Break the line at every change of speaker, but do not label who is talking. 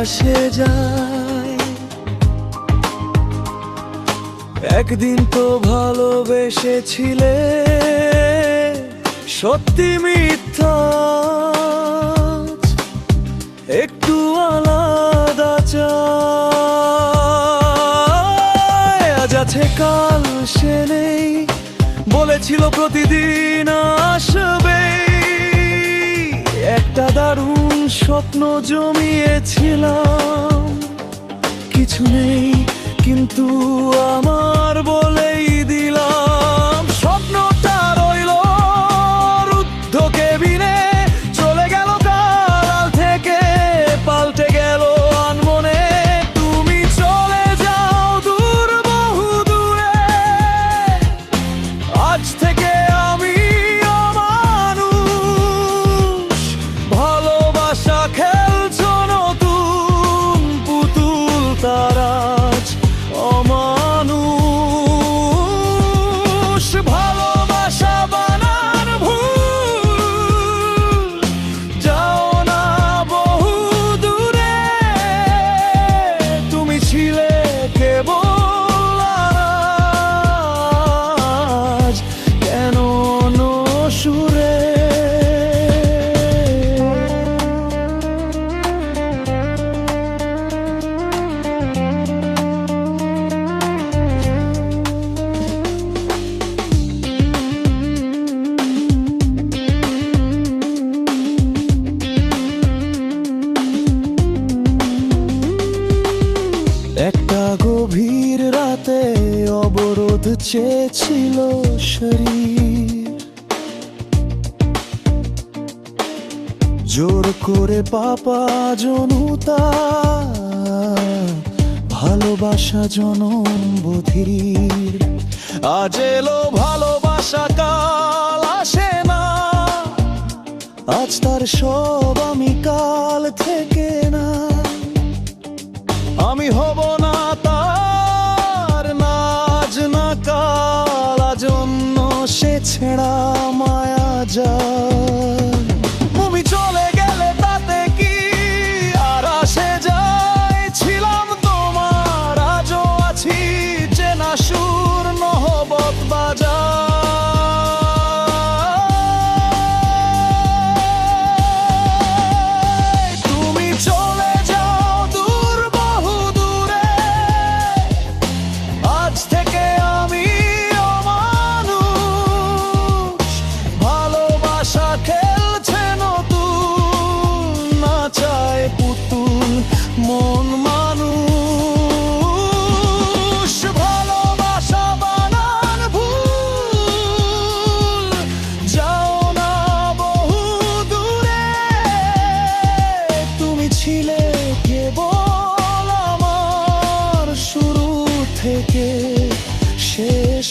আকাশে যায়। একদিন তো ভালোবেসেছিলে, সত্যি মিথ্যা একটু আলাদা চায়। আজ আছে কাল সে নেই, বলেছিল প্রতিদিন আসবে। একটা দারুণ স্বপ্ন জমিয়েছিলাম, কিছু নেই কিন্তু আমার বলেই দিলাম। স্বপ্নটা রইল রুদ্ধ কেবিনে, চলে গেল কাল থেকে, পাল্টে গেল আনমনে। তুমি চলে যাও দূর বহু দূরে, আজ থেকে আমি অমানুষ। ভালোবাসা খেলছো নতুন পুতুল, তারাজ অমানুষ। ভালোবাসা বানান ভুল, যাও না বহু দূরে। তুমি ছিলে কেবল আজ, কেন সুরে। একটা গভীর রাতে অবরোধ চেয়েছিল শরীর, জোর করে পাপা জনুতা, ভালোবাসা জনম বধির। আজ এলো ভালোবাসা, কাল আসে না, আজ তার সব আমি, কাল থেকে না। আমি হব না তার, নাজ না কাল, আজন্য সে ছেঁড়া মায়া যায়। তুমি চলে গেলে তাতে কি আর আসে যায়? ছিলাম তোমার, আজও আছি, চেনা সুর নহবত বাজায়। তুমি চলে যাও দূর বহু দূরে, আজ থেকে আমি অমানুষ। ভালোবাসা খেলছে নতুন, না চায় পুতুল মন মানুষ। ভালোবাসা বানান ভুল, যাও না বহু দূরে। তুমি ছিলে কেবল আমার, শুরু থেকে শেষ